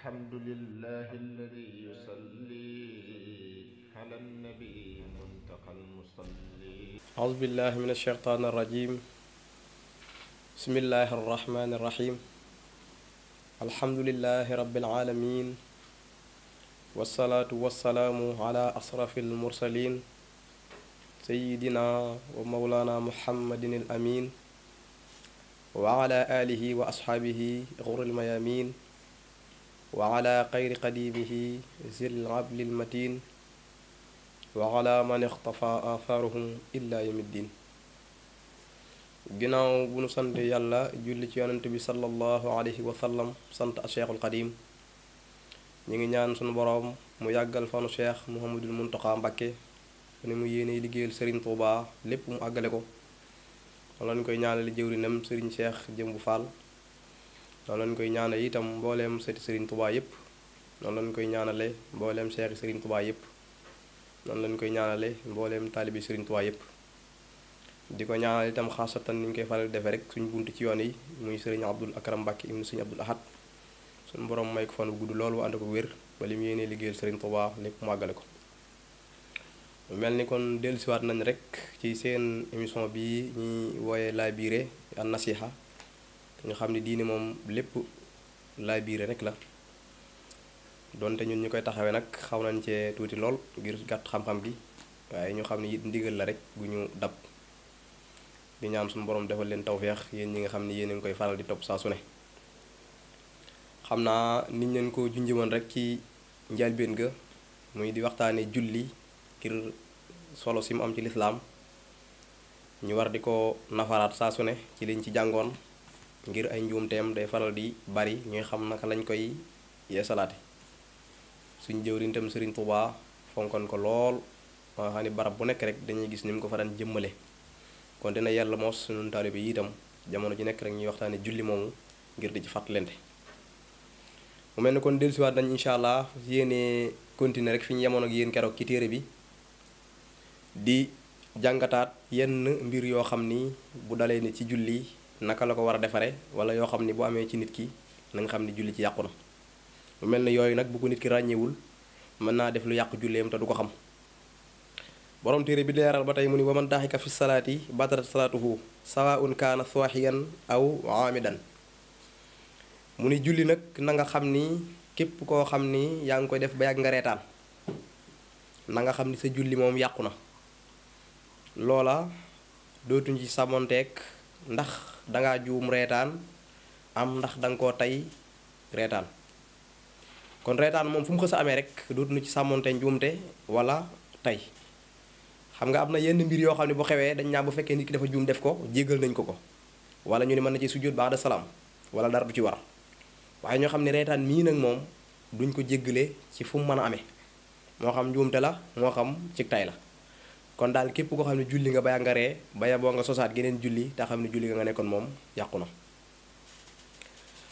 الحمد لله الذي يصلي على النبي المنتقى المصلي. أعوذ بالله من الشيطان الرجيم. بسم الله الرحمن الرحيم. الحمد لله رب العالمين، والصلاة والسلام على أشرف المرسلين سيدنا ومولانا محمد الأمين وعلى آله وأصحابه غر الميامين وعلى خير قديمه ذي العبل المتين وعلى من اختفى آثارهم إلا يوم الدين. ginnaaw bu nu sant yàlla julli ci yonent bi sallallahu alayhi wa sallam sant a cheikhul qadim ñu ngi ñaan sunu boroom mu yàggal fanu cheikh Mouhamadul Muntaqa Mbakke ni mu yéene liggéeyal Serigne Touba lépp mu àggale ko. noonu lañ koy ñaanale jëwrinam Serigne Cheikh Jëmbu Fall. noonu lañ koy ñaanale itam mbooleem sëti Serigne Touba yépp. noonu lañ koy ñaanale mbooleem cheikh Serigne Touba yépp. noonu lañ koy ñaanale mbooleem taalibi Serigne Touba yépp. di ko ñaanal itam xaasatan ni ñu koy faral defe rek suñu buntu ci yoon yi muy Serigne Abdul Akram Mbakke ibnu Serigne Abdul Ahad. suñu borom may ko fan bu gudd loolu ànd ko wér ba li mu yéenee liggéeyal Serigne Touba lépp mu àggale ko. mel ni kon dellusiwaat nañ rek ci seen émission bi ñuy wooye laabiré an nasiha ñu xam ne diine moom lépp laabiré rek la. donte ñun ñu koy taxawee nag xaw nañ cee tuuti lool ngir gàtt xam-xam gi waaye ñu xam ne it ndigal la rek gu ñu dab. di ñaan suñu borom defal leen tawféex yéen ñi nga xam ne yéen a ngi koy faral di topp saa su ne. xam naa niñ leen ko junjëwoon rek ci njëlbéen ga muy di waxtaane julli ngir solo si mu am ci lislaam ñu war di ko nafaraat saa su ne ci liñ ci jàngoon ngir ay njuumteem day faral di bari ñuy xam naka lañ koy yeesalaate. suñ jëwriñ tam Serigne Touba fonkoon ko lool nga xam ne barab bu nekk rek dañuy gis ni mu ko fa daan jëmmale. kon dina yàlla moos suñu taalibe yi itam jamono ji nekk rek ñuy waxtaane julli moomu ngir di ci fàttalente. mu mel ni kon dellusiwaat nañ incha allah yéene continuer rek fi ñu yemoon ak yéen keroog ci téere bi di jàngataat yenn mbir yoo xam ni bu dalee ni ci julli naka la ko war a defare wala yoo xam ni bu amee ci nit ki na nga xam ni julli ci yàqu na. mu mel ni yooyu nag bu ko nit ki ràññewul mën naa def lu yàqu julleem te du ko xam. borom téere bi leeral ba tey mu ni wa man daxika fi salaati batarat salaatuhu sawaun kaana saaxiyan aw aamidan. mu ni julli nag na nga xam ni képp koo xam ni yaa ngi koy def ba yàgg nga reetaan na nga xam ni sa julli moom yàqu na. loola dootuñ ci sàmmonteeg ndax dangaa juum reetaan am ndax danga koo tey reetaan. kon reetaan moom fu mu xës a amee rek dootuñu ci sàmmonte njuumte wala tey. xam nga am na yenn mbir yoo xam ne bu xewee dañ naa bu fekkee nit ki dafa juum def ko jéggal nañ ko wala ñu ne mën na ci sujjóot ba'da salaam wala dara du ci war waaye ñoo xam ne reetaan mii nag moom duñ ko jéggale ci fu mu mën a amee moo xam njuumte la moo xam ci tay la. kon daal képp koo xam ne julli nga baya nga ree baya boo nga sosaat geneen julli te xam ne julli nga nekkoon moom yàqu na.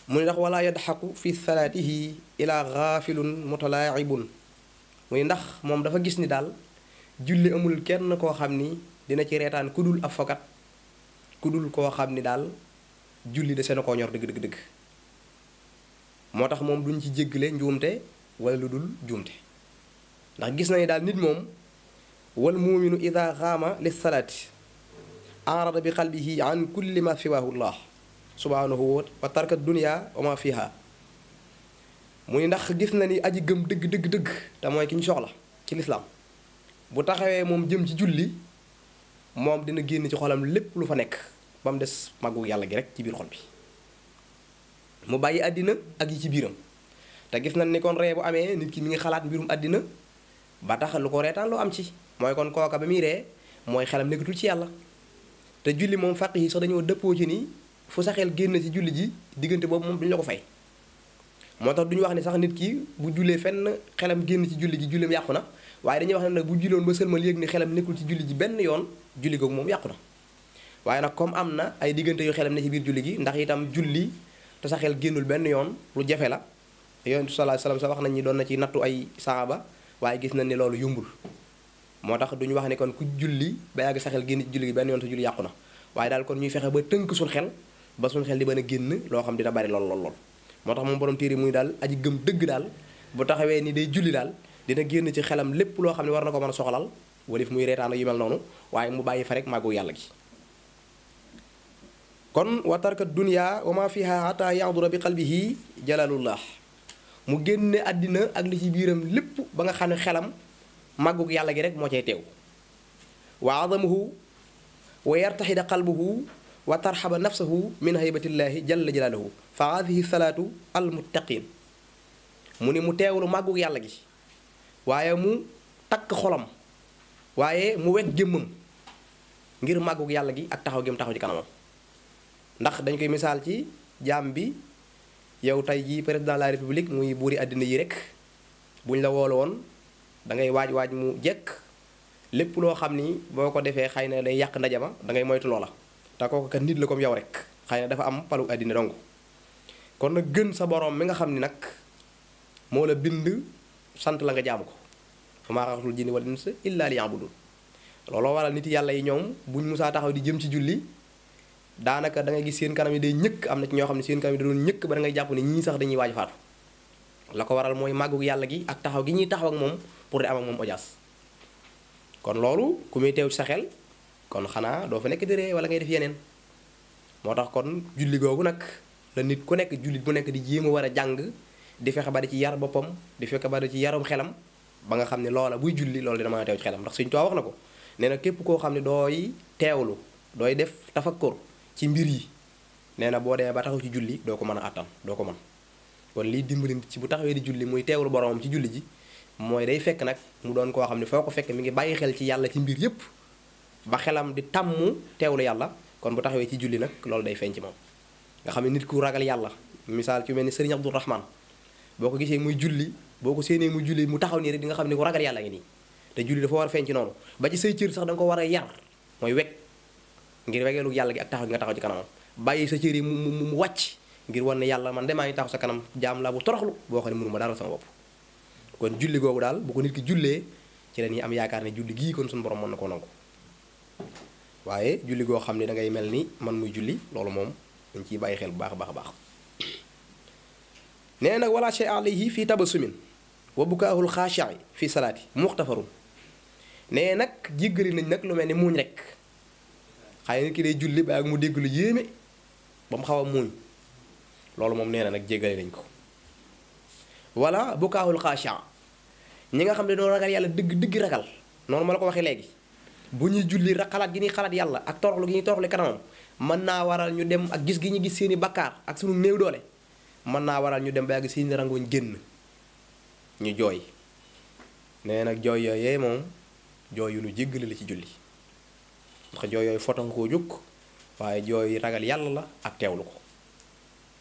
mu ne ndax wala yadxaku fi salaatihi ila gaafilun mutalaa'ibun muy ndax moom dafa gis ni daal julli amul kenn koo xam ni dina ci reetaan ku dul ab fokat ku dul koo xam ni daal julli de seen koo ñor dëgg dëgg dëgg. moo tax moom duñ ci jéggale njuumte wala lu dul njuumte ndax gis nañu daal nit moom wal muuminu ida xaama lis salaati arada bi qalbihi an kulli ma siwahu llah subhanahu wa tarka dunya wa ma fiha. mu ni ndax gis na ni aji gëm dëgg dëgg dëgg te mooy ki ñu soxla ci lislaam bu taxawee moom jëm ci julli moom dina génn ci xolam lépp lu fa nekk ba mu des màggu yàlla gi rek ci biir xol bi mu bàyyi àddina ak yi ci biiram. te gis nañ ni kon ree bu amee nit ki mi ngi xalaat mbirum àddina ba tax lu ko reetaan lu am ci mooy kon kooka ba muy ree mooy xelam nekkatul ci yàlla. te julli moom fàq yi sax dañoo dëppoo ci ni fu sa xel génn ci julli ji diggante boobu moom duñu la ko fay. moo tax duñu wax ni sax nit ki bu jullee fenn xelam génn ci julli gi julleem yàqu na waaye dañuy wax ne nag bu julloon ba sëlmal yéeg ni xelam nekkul ci julli ji benn yoon julli googu moom yàqu na. waaye nag comme am na ay diggante yu xelam ne ci biir julli gi ndax itam julli te sa xel génnul benn yoon lu jafe la yonent sallallahu alayhi wasallam sax wax nañ ni doon na ci nattu ay saxaaba waaye gis nañ ni loolu yombul. moo tax duñu wax ne kon ku julli ba yàgg sa xel génn ci julli gi benn yoon sa julli yàqu na waaye daal kon ñuy fexe ba tënk suñ xel ba suñ xel di mën a génn loo xam dina bari lool lool lool. moo tax moom borom téere muy daal aji gëm dëgg daal bu taxawee ni day julli daal dina génn ci xelam lépp loo xam ne war na ko mën a soxlal walif muy reetaan ak yu mel noonu waaye mu bàyyi fa rek màggu yàlla gi kon wa tarka dunya wa ma fiha hatta yahdura bi qalbihi jalalullah mu génne àddina ak li ci biiram lépp ba nga xam ne xelam màggug yàlla gi rek moo cay teew wa adamuhu wa yartaxida qalbuhu wa tarxaba nafsahu min haybatillahi jalla jalaaluhu fa hadihi salaatu almuttaqin mu ni mu teewlu màggug yàlla gi waaye mu takk xolam waaye mu wekk jëmmam ngir màggug yàlla gi ak taxaw gi mu taxaw ci kanamam ndax dañ koy misaal ci jaam bi yow tey jii président de la république muy buuri àddina yi rek buñ la woolu woon da ngay waaj mu jekk lépp loo xam ni boo ko defee xëy na day yàq ndajama da ngay moytu loola te kooku kat nit la comme yow rek xëy na dafa am palu àddina dong kon nag gën sa borom mi nga xam ni nag moo la bind sant la nga jaamu ko wa maa xalaqtul jinna wal insa illa liya'budun looloo waral nit yàlla yi ñoom buñ musaa taxaw di jëm ci julli daanaka da ngay gis seen kanam yi day ñëkk am na ci ñoo xam ne seen kanam yi da doon ñëkk ba da ngay jàpp ne ñii sax dañuy waaj faatu la ko waral mooy màggug yàlla gi ak taxaw gi ñuy taxaw ak moom pour di am ak moom audience kon loolu ku muy teew ci sa xel kon xanaa doo fa nekk di ree wala ngay def yeneen moo tax kon julli googu nag la nit ku nekk jullit bu nekk di jéem a war a jàng di fexe ba di ci yar boppam di fexe ba di ci yarum xelam ba nga xam ne loola buy julli loolu dina mën a teew ci xelam ndax Sëñ Tuubaa wax na ko nee na képp koo xam ne dooy teewlu dooy def tafakkur ci mbir yi nee na boo demee ba taxaw ci julli doo ko mën a àttan doo ko mën kon liy dimbali nit ci bu taxawee di julli muy teewlu boromam ci julli ji mooy day fekk nag mu doon koo xam ne foo ko fekk mi ngi bàyyi xel ci yàlla ci mbir yépp ba xelam di tàmm teewlu yàlla kon bu taxawee ci julli nag loolu day feeñ ci moom nga xam ne nit ku ragal yàlla misaal ci mel ni Sëriñ Abdou Rahman boo ko gisee muy julli boo ko séenee muy julli mu taxaw nii rek di nga xam ne ku ragal yàlla ngi nii te julli dafa war a feeñ ci noonu ba ci say cër sax da nga ko war a yar mooy wekk ngir wegeelu yàlla gi ak taxaw gi nga taxaw ci kanamam bàyyi sa cër yi mu wàcc ngir wan ne yàlla man demaa ngi taxaw sa kanam jaam laa bu toroxlu boo xam ne mënu ma dara sama bopp kon julli googu daal bu ko nit ki jullee ci la ñuy am yaakaar ne julli gii kon suñu borom mën na koo nangu waaye julli goo xam ne da ngay mel ni man muy julli loolu moom dañ ciy bàyyi xel bu baax a baax a baax nee nag wala shay alayhi fii tabasumin wa bukaahul xaashi'i fii salaati muxtafarun nee nag jéggali nañ nag lu mel ni muuñ rek xëy nit ki day julli ba ak mu dégg lu yéeme ba mu xaw a muuñ loolu moom nee na nag jéggale nañ ko wala bukaahul xaashi'i ñi nga xam ne doon ragal yàlla dëgg ragal noonu ma la ko waxee léegi bu ñuy julli xalaat gi ñuy xalaat yàlla ak toroxlu gi ñuy toroxlu kanamam mën naa waral ñu dem ak gis gi ñu gis seeni bakkaar ak sunu néew doole mën naa waral ñu dem ba yàgg seeni rangoñ génn ñu jooy nee nag jooy yooyee moom jooy yu nu jéggale la ci julli ndax jooy yooyu foto nga koo jóg waaye jooy ragal yàlla la ak teewlu ko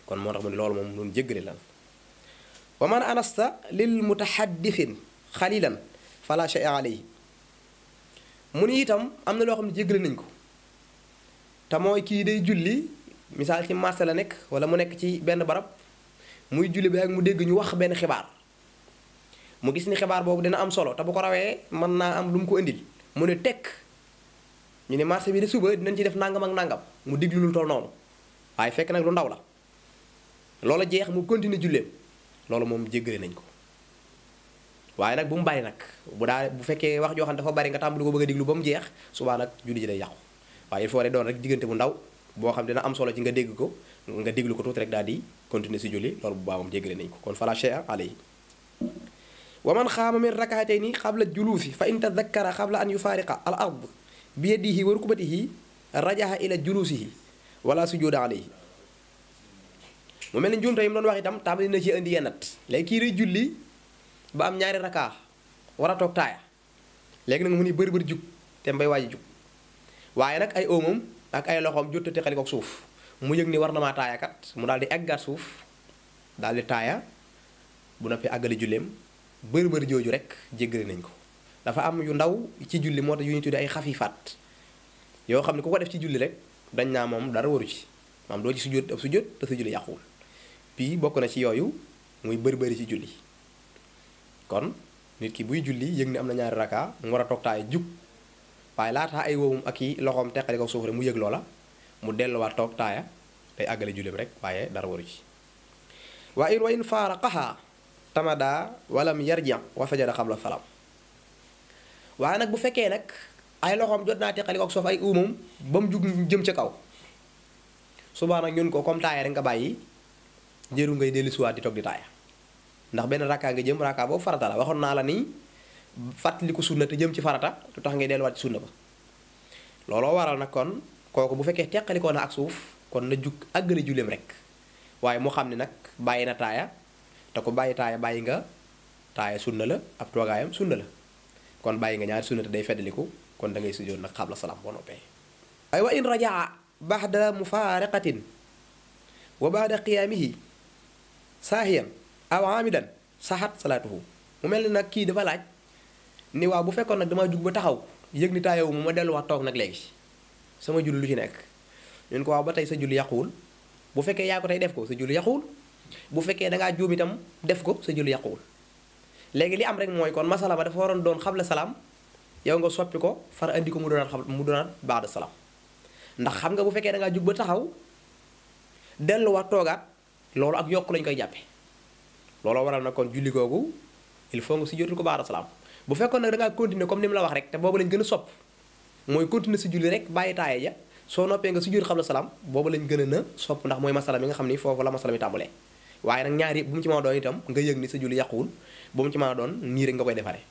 kon moo tax mu ne loolu moom noonu jéggale lan wa man anasta lil mutahaddithin xalilan fala shay'a alayhi mu ni itam am na loo xam ne jéggale nañ ko te mooy kii day julli misaal ci marché la nekk wala mu nekk ci benn barab muy julli bi ak mu dégg ñu wax benn xibaar mu gis ni xibaar boobu dina am solo te bu ko rawee mën naa am lu mu ko indil mu ne tekk ñu ne marché bi de suba dinañ ci def nangam ak nangam mu diglu lu toll noonu waaye fekk nag lu ndaw la loola jeex mu continuer julleem loolu moom jéggale nañ ko waaye nag bu mu bari nag bu fekkee wax joo xam ne dafa bari nga tàmbali ko bëgg a diglu ba mu jeex subaa nag julli ji day yàqu waaye il faut rek doon rek diggante bu ndaw boo xam dina am solo ci nga dégg ko nga déglu ko tuuti rek daal di continuer si julli loolu bu baax moom jéggale nañ ko kon fala shay'a alayhi wa man xaama min rak'atayni qabla juluusi fa in tadakkara qabla an yufaariqa al ard bi yadihi wa rukbatihi rajaha ila juluusihi wala sujuuda alayhi mu mel ni njuumte yi mu doon wax itam tàmbali na ci indi yennat léegi kii day julli ba am ñaari rakaa war a toog taaya léegi nag mu ni bëri jug te mbay waaji jug waaye nag ay óomam ak ay loxoom jot te xali ko suuf mu yëg ni war na maa taaya kat mu daal di eggaat suuf daal di taaya bu noppee àggale julleem bëri jooju rek jéggale nañ ko dafa am yu ndaw ci julli moo tax yu ñu tuddee ay xafiifaat yoo xam ne ku ko def ci julli rek dañ naa moom dara waru ci maam doo ci sujjóot ab sujjóot te sa julli yàquwul bii bokk na ci yooyu muy bëri ci julli kon nit ki buy julli yëg ni am na ñaari raka mu war a toog taay jug waaye laataa ay woowum ak i loxoom teqali ko suuf rek mu yëg loola mu delluwaat toog taaya day àggale julleem rek waaye dara waru ci wa in faaraqaha tamada walam yarji wa sajada qabla salaam. waaye nag bu fekkee nag ay loxoom jot naa teqali ko ak soof ay uumam ba mu jug jëm ca kaw subaa nag ñun ko comme taaya rek nga bàyyi jëru ngay dellusiwaat di toog di taaya ndax benn rakkaa nga jëm rakkaa boobu farata la waxoon naa la ni fàttaliku sunna te jëm ci farata lu tax ngay delluwaat ci sunna ba. looloo waral nag kon kooku bu fekkee teqalikoo na ak suuf kon na jug àggale julleem rek waaye mu xam ne nag bàyyi na taaya te ko bàyyi taaya bàyyi nga taaya sunna la ab toogaayam sunna la kon bàyyi nga ñaari sunna te day feddaliku kon da ngay sujjóot nag xabla salaam boo noppee. ay wa in rajaa baxda mufaaraqatin wa baxda qiyaamihi saahiyan aw aamidan saxat salaatuhu. mu mel ni nag kii dafa laaj ni waaw bu fekkoon nag damaa jug ba taxaw yëg ni taayawu ma delluwaat toog nag léegi sama julli lu ci nekk ñun ko waaw ba tey sa julli yàquwul bu fekkee yaa ko tey def ko sa julli yàquwul bu fekkee dangaa juum itam def ko sa julli yàquwul. léegi li am rek mooy kon masala ba dafa waroon doon xabla salaam yow nga soppi ko far andi ko mu doonaat baada salaam ndax xam nga bu fekkee dangaa jug ba taxaw delluwaat toogaat loolu ak yokk lañ koy jàppe looloo waral na kon julli googu il faut nga si jotul ko baada salaam. bu fekkoon nag dangaa continuer comme ni mu la wax rek te boobu lañ gën a sopp mooy continuer si julli rek bàyyi taaya ja soo noppee nga si jot xabla salaam boobu lañ gën a na sopp ndax mooy masala mi nga xam ni foofu la masala mi tàmbalee. waaye nag ñaari bu mu ci mën a doon itam nga yëg ni sa julli yàquwul bu mu ci mën a doon nii rek nga koy defaree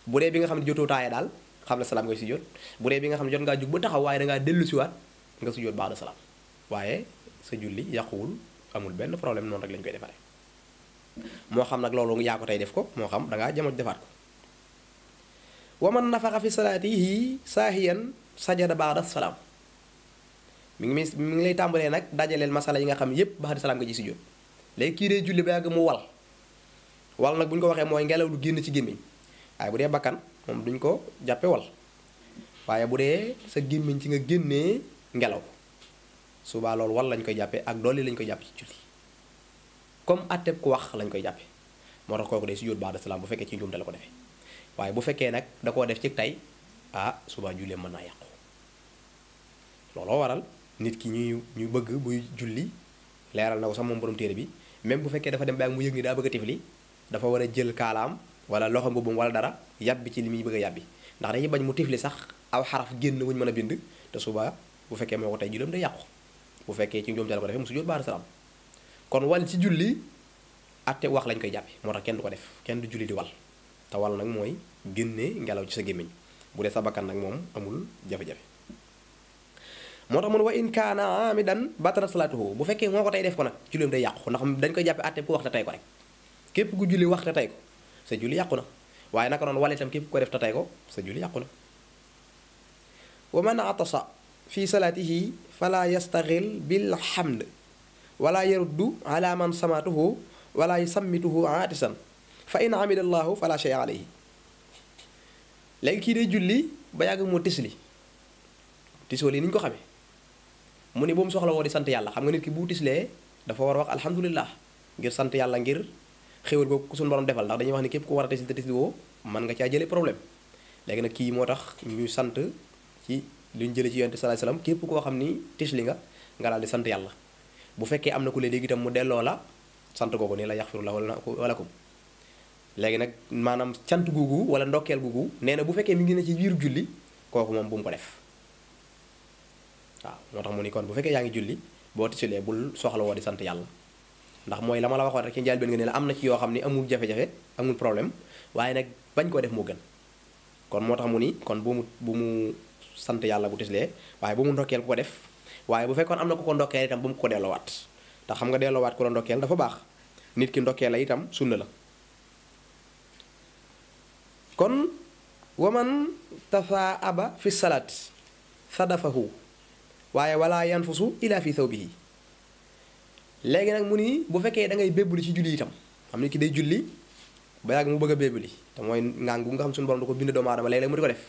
bu dee bi nga xam ne jotoo taaya daal xabla salaam ngay si jot bu dee bi nga xam ne jot ngaa jug ba taxaw waaye dangaa dellu siwaat nga si jot baada salaam waaye sa julli yàquwul amul benn problème noonu rek lañ koy defaree moo xam nag loolu yaa ko tey def ko moo xam dangaa jamono defaat ko. wa man nafaxa fi salaatihi saahiyan sajada baada salaam mi ngi lay tàmbalee nag dajaleel masala yi nga xam yépp baada salaam nga ci sujjóot. léegi kii dee julli ba yàgg mu wal nag bu ñu ko waxee mooy ngelaw lu génn ci gémmiñ waaye bu dee bakkan moom duñ ko jàppe wal waaye bu dee sa gémmiñ ci nga génnee ngelaw subaa loolu wal lañ koy jàppe ak dolli lañ koy jàppe ci julli comme atteb ku wax lañ koy jàppe moo tax kooku day sujjóot baada salaam bu fekkee ci njuumte la ko defee. waaye bu fekkee nag da koo def ci tey suba julli mën naa yàqu looloo waral nit ki ñuy bëgg buy julli leeral na ko sax moom borom téere bi même bu fekkee dafa dem ba ak mu yëg ni daa bëgg a tifli dafa war a jël kaalaam wala loxo mbubbum wala dara yàbbi ci li muy bëgg a yàbbi ndax dañuy bañ mu tifli sax aw xaraf génn wuñ mën a bind te suba bu fekkee moo ko tey jullam day yàqu bu fekkee ci njuumte la ko defee mu sujjóot baada salaam kon wal ci julli atte wax lañ koy jàppe moo tax kenn du ko def kenn du julli di wal te wal nag mooy génnee ngelaw ci sa gémmiñ bu dee sa bakkan nag moom amul jafe-jafe moo tax mun wa in kaana amidan batalat salaatuhu bu fekkee moo ko tey def ko nag julleem day yàqu ndax dañ koy jàppe atte ku wax te tey ko rek képp ku julli wax te tey ko sa julli yàqu na waaye naka noonu wala itam képp ko def te tey ko sa julli yàqu na. wa man atasa fi salaatihi fala yastaxil bil hamd wala yaruddu ala man samatuhu wala yusammituhu aatisan fa in amida allahu fala shay alayhi. léegi kii day julli ba yàgg moo tisli tisoo lii ni ñu ko xamee mu ni bu mu soxla woo di sant yàlla xam nga nit ki bu tislee dafa war a wax alhamdulillah ngir sant yàlla ngir xéwal googu ku suñu borom defal ndax dañuy wax ni képp ku war a tisli te tisli woo mën nga caa jëlee problème. léegi nag kii moo tax ñu sant ci li ñu jëlee ci yonent sallallahu alayhi wasallam képp koo xam ni tisli nga daal di sant yàlla bu fekkee am na ku lee léegi itam mu delloo la sant googu nii la yaxfirullahu walakum. léegi nag maanaam cant googu wala ndokkeel googu nee na bu fekkee mi ngi ne ci biir julli kooku moom bu mu ko def waaw moo tax mu ni kon bu fekkee yaa ngi julli boo tisulee bul soxla woo di sant yàlla ndax mooy la ma la waxoon rek ci njaal benn nga ne la am na ci yoo xam ni amul jafe-jafe amul problème waaye nag bañ koo def moo gën kon moo tax mu ni kon bu mu sant yàlla bu tisulee waaye bu mu ndokkeel ku ko def waaye bu fekkoon am na ku ko ndokkeel itam bu mu ko delloowaat ndax xam nga delloowaat ku la ndokkeel dafa baax nit ki ndokkeel la itam sunna la. kon waman tafa aba fi salaat sadafahu waaye wala yanfusu ila fi thawbihi. léegi nag mu ni bu fekkee da ngay bébbali ci julli itam xam ni ki day julli ba yàgg mu bëgg a bébbali te mooy ngaan gu nga xam suñu borom da ko bind doomu aadama léeg-léeg mu di ko def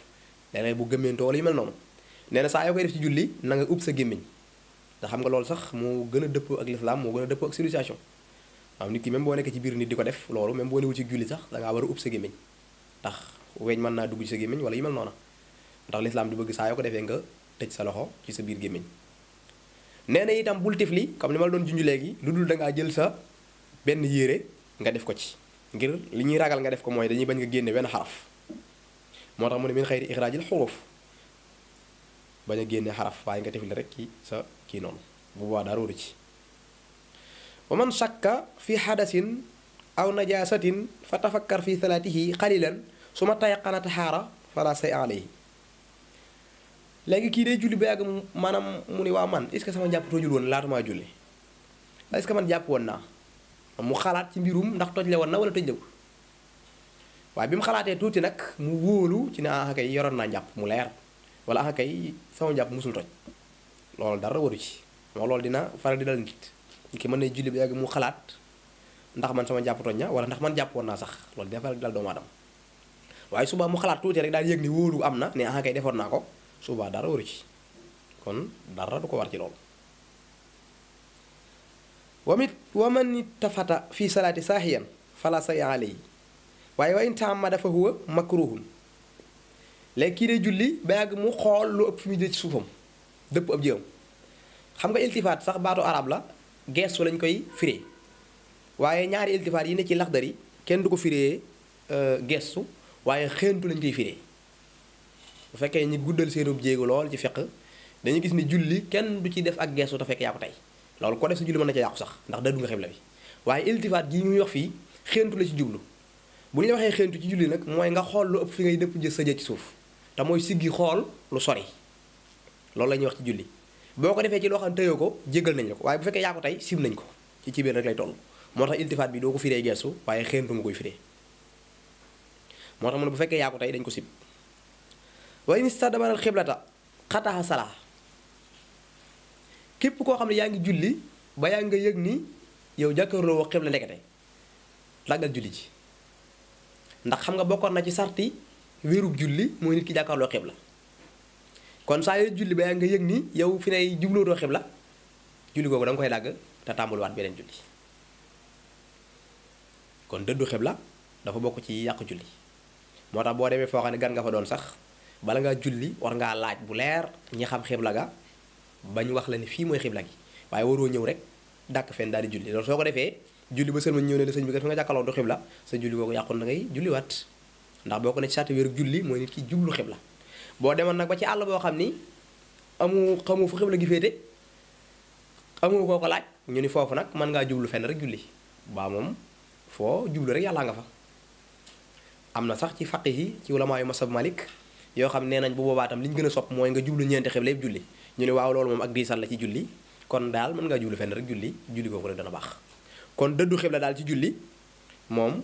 léeg-léeg bu gëmmeentoo wala yu mel noonu nee na saa yoo koy def ci julli na nga ub sa gémmiñ te xam nga loolu sax moo gën a dëppoo ak l'islam moo gën a dëppoo ak civilisation waaw nit ki même boo nekkee ci biir nit di ko def loolu même boo newul ci julli sax da ngaa war a ub sa gémmiñ ndax weñ mën naa dugg ci sa gémmiñ wala yu mel noonu ndax l'islam di bëgg saa yoo ko defee nga tëj sa loxo ci sa biir gémmiñ nee na itam bul tifli comme ni ma la doon junj léegi lu dul da ngaa jël sa benn yére nga def ko ci ngir li ñuy ragal nga def ko mooy dañuy bañ nga génne benn xaraf moo tax mu ne min xayri ixraajil xuruf bañ a génne xaraf waaye nga defil rek ci sa kii noonu bu boobaa dara waru ci wa man shakka fi xadasin aw najaasatin fa tafakkar fi salaatihi qalilan su ma tayaqana taxaara fala say alayhi léegi kii day julli ba yàgg maanaam mu ni waa man est-ce que sama njàpp tojul woon laata maa julli est-ce que man jàpp woon naa mu xalaat ci mbirum ndax toj le woon na wala toj lewul waaye bi mu xalaatee tuuti nag mu wóolu ci ne ah kay yoroon naa njàpp mu leer wala ah kay sama njàpp musul toj loolu dara waru ci moo loolu dina faral di dal nit ki mën na julli ba yàgg mu xalaat ndax man sama njàpp toj na wala ndax man jàpp woon naa sax loolu dina faral di dal doomu aadama waaye suba mu xalaat tuuti rek daal yëg ni wóolu am na ne ah kay defoon naa ko suba dara waru ci kon dara du ko war ci loolu wa man ittafata fi salaati saahiyan fala say alayhi waaye wa in ta'ammada fa huwa makruhun léegi kii day julli ba yàgg mu xool lu ëpp fi mu jël ci suufam dëpp ab jëm xam nga iltifaat sax baatu arab la geestu lañ koy firee waaye ñaari iltifaat yi ne ci Laxdari kenn du ko firee geestu waaye xeentu lañ koy firee bu fekkee ñi guddal seenub jéego lool ci fiqh dañuy gis ni julli kenn du ci def ak geestu te fekk yaa ko tey loolu ko def sa julli mën na ca yàqu sax ndax dëddu nga xibla bi waaye iltifaat gi ñuy wax fii xeentu la ci jublu bu ñu la waxee xeentu ci julli nag mooy nga xool lu ëpp fi ngay dëpp jë sa jë ci suuf te mooy siggi xool lu sori loolu la ñuy wax ci julli boo ko defee ci loo xam ne tëyoo ko jéggal nañ la ko waaye bu fekkee yaa ko tey sim nañ ko ci biir rek lay toll moo tax iltifaat bi doo ko firee geestu waaye xeentu nga koy firee moo tax mu ne bu fekkee yaa ko tey dañ ko sib wa in istadbara al xiblata xataxa salaa képp koo xam ne yaa ngi julli ba yaa nga yëg ni yow jàkkaarloo woo xibla ndekete daggal julli ji ndax xam nga bokkoon na ci sarti wérug julli mooy nit ki jàkkaarloo xibla kon saa yoo julli ba yaa nga yëg ni yow fi nay jublootoo xibla julli googu da nga koy dagg te tàmbaliwaat beneen julli kon dëddu xibla dafa bokk ci yàq julli moo tax boo demee foo xam ne gan nga fa doon sax bala ngaa julli war ngaa laaj bu leer ñi xam xibla ga bañ wax la ni fii mooy xibla gi waaye waroo ñëw rek dàkk fenn daal di julli loolu soo ko defee julli ba sëlma ñëw ne la sëñ bi kat fi nga jàkkaloo du xibla sa julli googu yàqoon na ngay julliwaat ndax boo ko ne ci sàtti wéru julli mooy nit ki jublu xibla boo demoon nag ba ci àll boo xam ni xamu fu xibla gi féete amu koo ko laaj ñu ni foofu nag mën ngaa jublu fenn rek julli baa moom foo jublu rek yàllaa nga fa am na sax ci faqih yi ci ulamaa yu masab Malik yoo xam nee nañ bu boobaa tam li ñu gën a sopp mooy nga jublu ñeenti xibla yëpp julli ñu ne waaw loolu moom ak diisal la ci julli kon daal mën ngaa jublu fenn rek julli googu rek dana baax kon dëddu xibla daal ci julli moom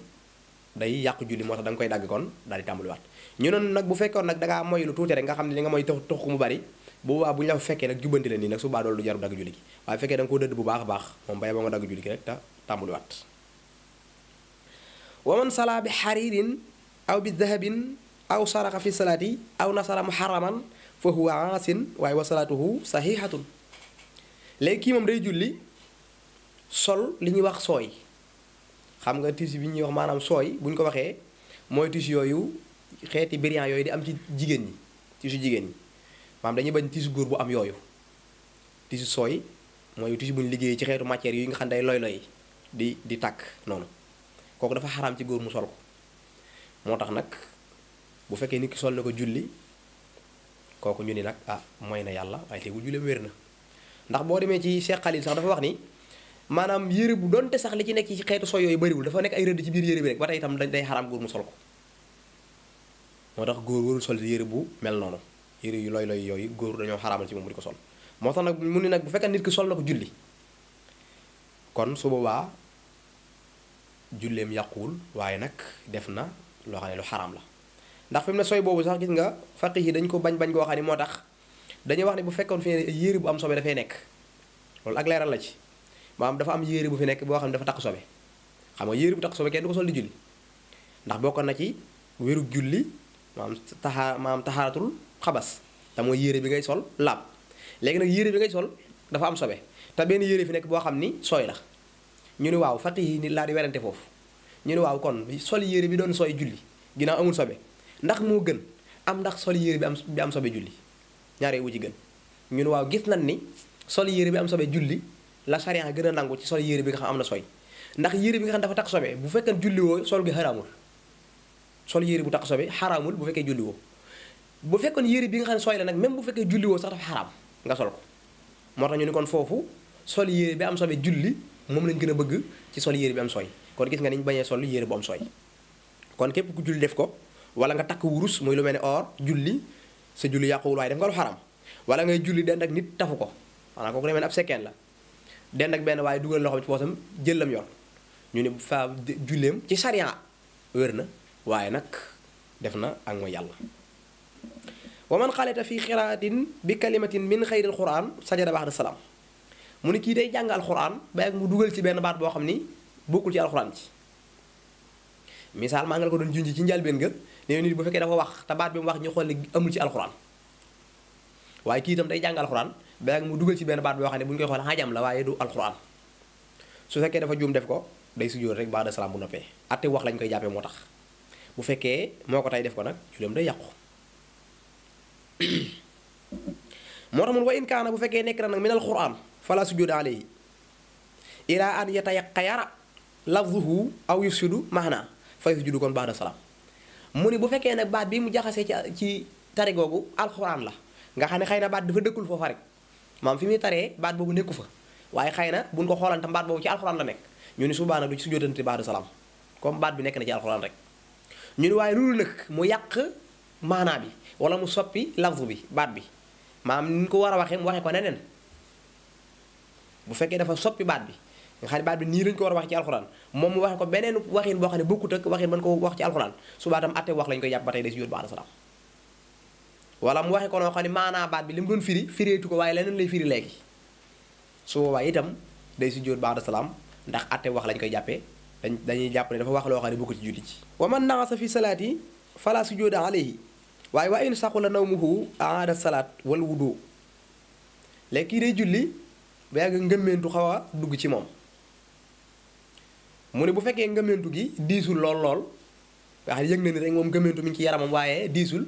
day yàqu julli moo tax da nga koy dagg kon daal di tàmbaliwaat ñu noonu nag bu fekkoon nag dangaa moy lu tuuti rek nga xam ne li nga moy tox mu bari bu boobaa bu ñu la fa fekkee nag jubbanti la nii nag su baa doolu du jaru dagg julli gi waaye fekkee da nga ko dëdd bu baax a baax moom bay ba nga dagg julli gi rek te tàmbaliwaat wa man sala bi xariirin aw bi dahabin aw saraxa fi salaati aw nasara muharraman fa huwa aasin waaye wa salaatuhu saxiixatun léegi kii moom day julli sol li ñuy wax sooy xam nga tissu bi ñuy wax maanaam sooy bu ñu ko waxee mooy tissu yooyu xeeti brillant yooyu di am ci jigéen ñi tissu jigéen ñi maanaam dañuy bañ tissu góor bu am yooyu tissu sooy mooy tissu bu ñu liggéeyee ci xeetu matière yi nga xam ne day loy di tàkk noonu kooku dafa xaraam ci góor mu sol ko moo tax nag bu fekkee nit ki sol na ko julli kooku ñu ni nag mooy na yàlla waaye teewul julleem wér na ndax boo demee ci Cheikh Khalil sax dafa wax ni maanaam yére bu donte sax li ci nekk ci xeetu sooy yooyu bariwul dafa nekk ay rëdd ci biir yére bi rek ba tey itam day xaraam góor mu sol ko moo tax góor warul sol yére bu mel noonu yére yu looy yooyu góor dañoo xaraamal ci moom mu di ko sol moo tax nag mu ni nag bu fekkee nit ki sol na ko julli kon su boobaa julleem yàquwul waaye nag def na loo xam ne lu xaraam la ndax fi mu ne sooy boobu sax gis nga faqih yi dañ ko bañ goo xam ne moo tax dañuy wax ne bu fekkoon fi ne yére bu am sobe dafay nekk loolu ak leeral la ci maanaam dafa am yére bu fi nekk boo xam ne dafa takk sobe xam nga yére bu takk sobe kenn du ko sol di julli ndax bokkoon na ci wérug julli maanaam taxaaratul xabas te mooy yére bi ngay sol laab léegi nag yére bi ngay sol dafa am sobe te benn yére fi nekk boo xam ni sooy la ñu ni waaw faqih yi ni laa di werante foofu ñu ni waaw kon sol yére bi doon sooy julli ginnaaw amul sobe ndax moo gën am ndax sol yére bi am sobe julli ñaaree wu ci gën ñu ni waaw gis nañ ni sol yére bi am sobe julli la sariya gën a nangu ci sol yére bi nga xam am na sooy ndax yére bi nga xam dafa takk sobe bu fekkee julli woo sol gi xaraamul sol yére bu takk sobe xaraamul bu fekkee julli woo bu fekkoon yére bi nga xam ne sooy la nag même bu fekkee julli woo sax dafa xaraam nga sol ko moo tax ñu ni kon foofu sol yére bi am sobe julli moom lañ gën a bëgg ci sol yére bi am sooy kon gis nga niñ bañee sol yére bu am sooy kon képp ku julli def ko wala nga takk wurus muy lu mel ne or julli sa julli yàquwul waaye def nga lu xaram wala ngay julli dend ak nit tafu ko maanaam kooku demee ab sekkeen la dend ak benn waaye dugal loxoom ci poosam jël lam yor ñu ne fa julleem ci sariya wér na waaye nag def na ak mooy yàlla wa man xaleta fi xiraatin bi kalimatin min xayril quran sajada ba'da salaam mu ne kii day jàng alquran ba ak mu dugal ci benn baat boo xam ni bokkul ci alquran ci misaal maa ngi la ko doon junj ci njëlbéen ga ne nit bu fekkee dafa wax te baat bi mu wax ñu xool ni amul ci alxuraan waaye kii itam day jàng alxuraan ba mu dugal ci benn baat boo xam ne bu ñu koy xool xajam la waaye du alxuraan su fekkee dafa juum def ko day sujjóot rek ba'da salaam bu noppee atte wax lañ koy jàppee moo tax bu fekkee moo ko tey def ko nag julleem day yàqu moo tax mun wa in kaana bu fekkee nekk na nag min alxuraan fala sujjóoda alayhi ila an yatayaqqayara lafzuhu aw yufsidu maana fay sujjóodu kon ba'da salaam mu ni bu fekkee nag baat bi mu jaxasee ci tari googu alxuraan la nga xam ne xëy na baat dafa dëkkul foofa rek maam fi muy taree baat boobu nekku fa waaye xëy na buñ ko xoolante baat boobu ci alxuraan la nekk ñu ni subaa nag du ci sujjóotante ba'da salaam comme baat bi nekk na ci alxuraan rek ñu ni waaye loolu nag mu yàq maanaa bi wala mu soppi lafzu bi baat bi maam ni ñu ko war a waxee mu waxee ko neneen bu fekkee dafa soppi baat bi nga xam ne baat bi nii lañ ko war a wax ci alxuraan moom mu waxe ko beneen waxin boo xam ne bokkut ak waxin mën ko wax ci alxuraan subaa tam atte wax lañ koy jàpp ba tey day sujjóot ba'da salaam wala mu waxe ko noo xam ne maanaa baat bi li mu doon firi fireetu ko waaye leneen lay firi léegi su boobaa itam day sujjóot ba'da salaam ndax atte wax lañ koy jàppee dañuy jàpp ne dafa wax loo xam ne bokkut ci julli ci wa man na'asa fi salaati fala sujjóoda alayhi waaye wa in saqula nawmuhu aada salaat wal wudu léegi kii day julli ba yàgg ngëmmeentu xaw a dugg ci moom mu ne bu fekkee ngëmmentu gi diisul lool nga xam ne yëg na ni rek moom ngëmmentu mi ngi ci yaramam waaye diisul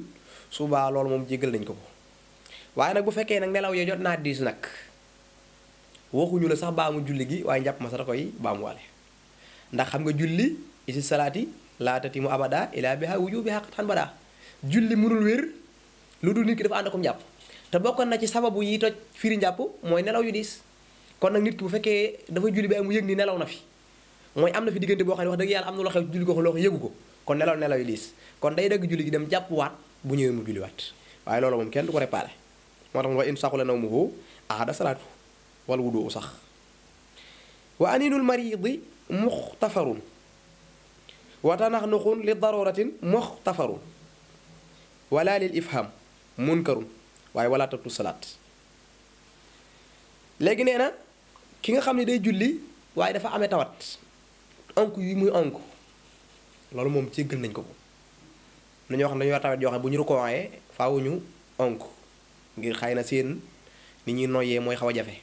subaa loolu moom jéggal nañ ko ko waaye nag bu fekkee nag nelaw yooyu jot naa diis nag waxuñu la sax baamu julli gi waaye njàpp ma sax da koy baamuwaale ndax xam nga julli isi salaati laa tatimu abada ilaa biha wujubiha qat'an bada julli mënul wér lu dul nit ki dafa ànd akum njàpp te bokkoon na ci sababu yi toj firi njàpp mooy nelaw yu diis kon nag nit ki bu fekkee dafa julli ba mu yëg ni nelaw na fi mooy am na fi diggante boo xam ne wax dëgg yàlla am na loo xew julli ko loo xam yëgu ko kon nelaw yu diis kon day dëgg julli gi dem jàppwaat bu ñëwee mu julliwaat waaye loolu moom kenn du ko réparé moo tax wa in saqula nawmuhu aada salaatu wal wudu sax wa aninul maridi muxtafarun wa tanaxnuxun li daruratin muxtafarun wala lil ifham munkarun waaye wala tabtu salaat léegi nee na ki nga xam ne day julli waaye dafa amee tawat onk yi muy onk loolu moom jéggal nañ ko ko nañoo xam ne dañoo tawat yoo xam ne bu ñu rukkooxee faaw ñu onk ngir xëy na seen ni ñuy noyyee mooy xaw a jafe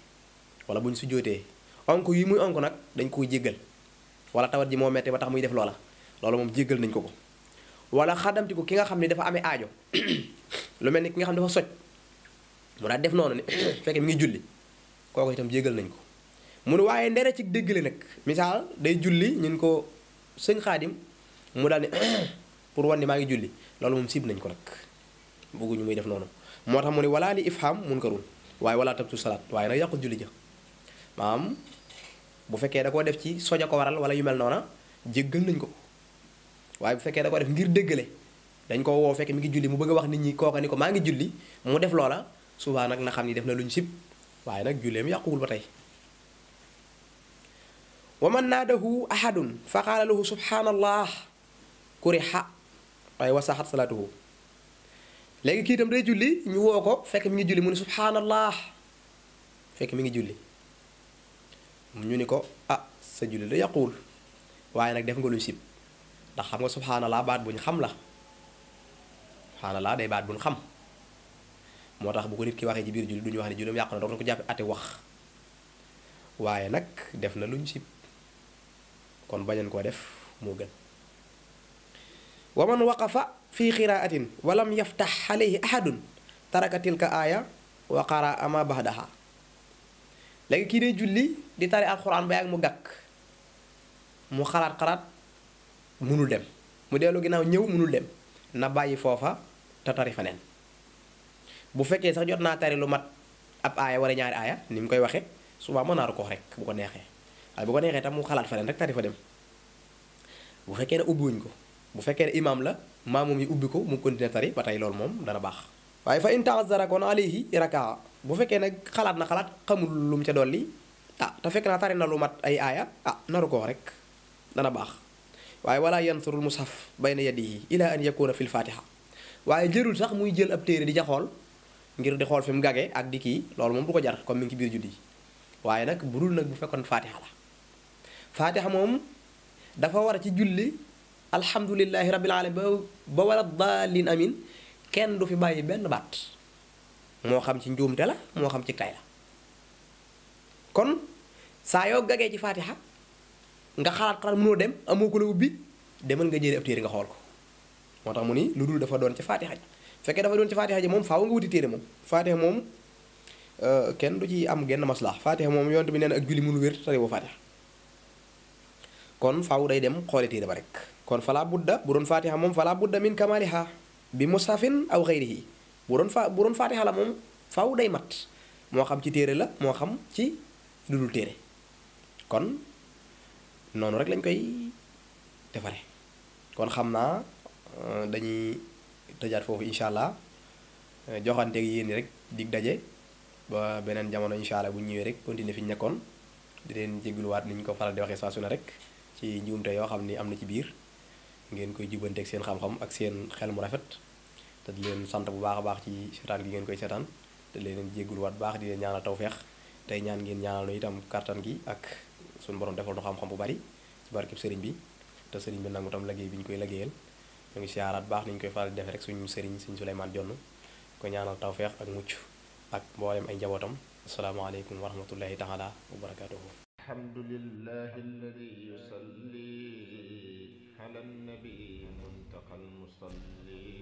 wala bu ñu su jootee onk yi muy onk nag dañ koy jéggal wala tawat ji moo metti ba tax muy def loola loolu moom jéggal nañ ko ko wala xadamti ko ki nga xam ne dafa amee aajo lu mel ni ki nga xam ne dafa soj mu daal def noonu ne fekkee mi ngi julli kooku itam jéggal nañ ko mu ne waaye ndere ci déggale nag misaal day julli ñun ko sëñ xaadim mu daal ne pour wan ni maa ngi julli loolu moom siib nañ ko nag bëgguñu muy def noonu moo tax mu ne walaa li ifham munkarun waaye walaa tabtu salaat waaye nag yàqul julli ja maam bu fekkee da koo def ci soja ko waral wala yu mel noona jéggal nañ ko waaye bu fekkee da ko def ngir déggale dañ ko woo fekkee mi ngi julli mu bëgg a wax nit ñi kooka ni ko maa ngi julli mu def loola souvent nag na xam ni def na lu ñu sib waaye nag julleem yàquwul ba tey wa man naadahu ahadun fa qaala lahu subhanallah kuriha waaye wasaxat salaatuhu léegi kii itam day julli ñu woo ko fekk mi ngi julli mu ne subhanallah fekk mi ngi julli ñu ni ko ah sa julli da yàquwul waaye nag def nga luñ sib ndax xam nga subhanallah baat buñ xam la subhanallah day baat buñ xam moo tax bu ko nit ki waxee ci biir julli duñu wax ne julleem yàqu na doon ko jàppe ate wax waaye nag def na luñ sib kon bañan koo def moo gën wa man waqafa fi qiraatin walam yaftax alayhi ahadun taraka tilka aaya wa qara ama baxdaha léegi kii day julli di tari alxuraan ba yàgg mu gàkk mu xalaat munul dem, mu dellu ginnaaw ñëw munul dem, na bàyyi foofa te tari faneen. bu fekkee sax jot naa tari lu mat ab aaya wala ñaari aaya ni mu koy waxee suba mën naa ko rek bu ko neexee, waaye bu ko neexee tam mu xalaat faneen rek tari fa dem. bu fekkee ne ubbiwuñ ko, bu fekkee ne imaam la maamum yi ubbi ko mu continuer tari ba tey loolu moom dana baax. waaye fa in ta'azzara kon alayhi rakaa, bu fekkee nag xalaat na xalaat xamul lu mu ca dolli te fekk naa tari na lu mat ay aaya naru ko rek dana baax. waaye wala yansurul mushaf bayna yadihi ila an yakuna fil fatiha, waaye jërul sax muy jël ab téere di ca xool ngir di xool fi mu gage ak di kii, loolu moom du ko jar comme mi ngi ci biir julli. waaye nag bu dul nag bu fekkoon fatiha la, fatiha moom dafa war a ci julli alhamdulillahi rabbil alamin ba wala daalin amin, kenn du fi bàyyi benn baat, moo xam ci njuumte la moo xam ci tay la. kon saa yoo gagee ci fatiha nga xalaat mënoo dem amoo ko la ubbi, demal nga jëlee ab téere nga xool ko. moo tax mu ni lu dul dafa doon ci fatiha ji, fekkee dafa doon ci fatiha ji moom faaw nga wuti téere moom. fatiha moom kenn du ci am genn maslaa, fatiha moom yonent bi nee na ak julli mënu wér tari boo fatiha, kon faaw day dem xoole téere ba rek. kon fala budda bu doon fatiha moom fala budda min kamaliha bi mushafin aw xayrihi, bu doon fatiha la moom faaw day mat, moo xam ci téere la moo xam ci lu dul téere. kon noonu rek lañ koy defare. kon xam naa dañuy tëjaat foofu incha allah, joxanteeg yéen rek dig daje ba beneen jamono incha allah bu ñu ñëwee rek continuer fi ñu nekkoon, di leen jégaluwaat ni ñu ko faral di waxee saa su ne rek ci njuumte yoo xam ni am na ci biir, ngeen koy jubanteeg seen xam-xam ak seen xel mu rafet, te di leen sant bu baax a baax ci seetaan gi ngeen koy seetaan, te leen jégaluwaat baax di leen ñaanal tawfeex, tey ñaan ngeen ñaanal itam kattan gi ak suñu borom defal nu xam-xam bu bari ci barkeb sëriñ bi, te sëriñ bi nangu tam liggéey bi ñu koy liggéeyal. ñu ngi siyaaraat baax ni ñu koy faral di defee rek suñu sëriñ suñu Souleymane Jonn ko ñaanal tawfeex ak mucc ak mboolem ay njabootam. asalaamaaleykum wa rahmatullahi taala wa barakaatuhu. alhamdulillahi alladi yusalli ala nabi muntaqal musalli